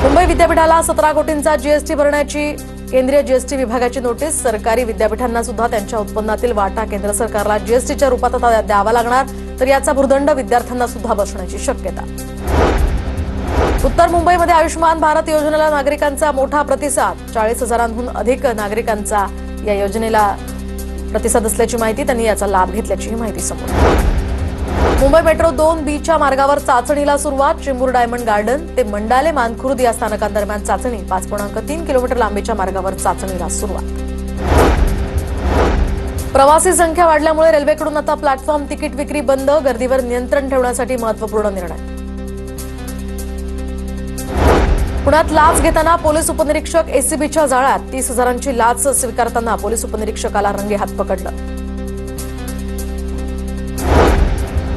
मुंबई विद्यापीठाला 17 कोटींचा जीएसटी भरण्याची केंद्रीय जीएसटी विभागाची नोटीस। सरकारी विद्यापीठांना सुद्धा त्यांच्या उत्पन्नातील वाटा केंद्र सरकारला जीएसटीच्या रूपात द्यावा लागणार, तर याचा भुर्दंड विद्यार्थ्यांना सुद्धा बसण्याची शक्यता। उत्तर मुंबईमध्ये आयुष्मान भारत योजनेला नागरिकांचा मोठा प्रतिसाद। 40,000हून अधिक नागरिकांचा या योजनेला प्रतिसाद असल्याची माहिती, त्यांनी याचा लाभ घेतल्याची माहिती समोर। मुंबई मेट्रो 2B च्या मार्गावर चाचणीला सुरुवात। चिंबूर डायमंड गार्डन ते मंडाले मानखुर्द या स्थानकांदरम्यान चाचणी। 5.3 किलोमीटर लांबीच्या मार्गावर चाचणीला सुरुवात। प्रवासी संख्या वाढल्यामुळे रेल्वेकडून आता प्लॅटफॉर्म तिकीट विक्री बंद। गर्दीवर नियंत्रण ठेवण्यासाठी महत्त्वपूर्ण निर्णय। पुण्यात लाच घेताना पोलीस उपनिरीक्षक एसीबीच्या जाळ्यात। 30,000ची लाच स्वीकारताना पोलीस उपनिरीक्षकाला रंगेहात पकडलं।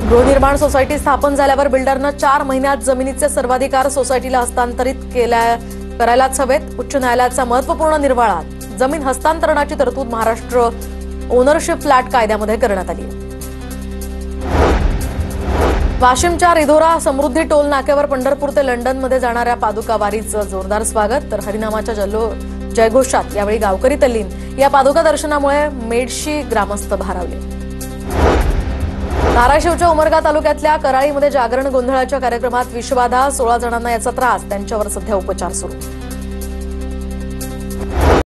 गृहनिर्माण सोसायटी स्थापन झाल्यावर बिल्डरनं 4 महिन्यात जमिनीचे सर्वाधिकार सोसायटीला हस्तांतरित करायलाच हवेत। उच्च न्यायालयाचा महत्त्वपूर्ण निर्वाळा। जमीन हस्तांतरणाची तरतूद महाराष्ट्र ओनरशिप फ्लॅट कायद्यामध्ये करण्यात आली आहे। वाशिमच्या रिधोरा समृद्धी टोल नाक्यावर पंढरपूर ते लंडनमध्ये जाणाऱ्या पादुका वारीचं जोरदार स्वागत। तर हरिनामाच्या जयघोषात यावेळी गावकरी तल्लीन। या पादुका दर्शनामुळे मेडशी ग्रामस्थ भारावले। धाराशिवच्या उमरगा तालुक्यातल्या कराळीमध्ये जागरण गोंधळाच्या कार्यक्रमात विषबाधा। 16 जणांना याचा त्रास, त्यांच्यावर सध्या उपचार सुरू।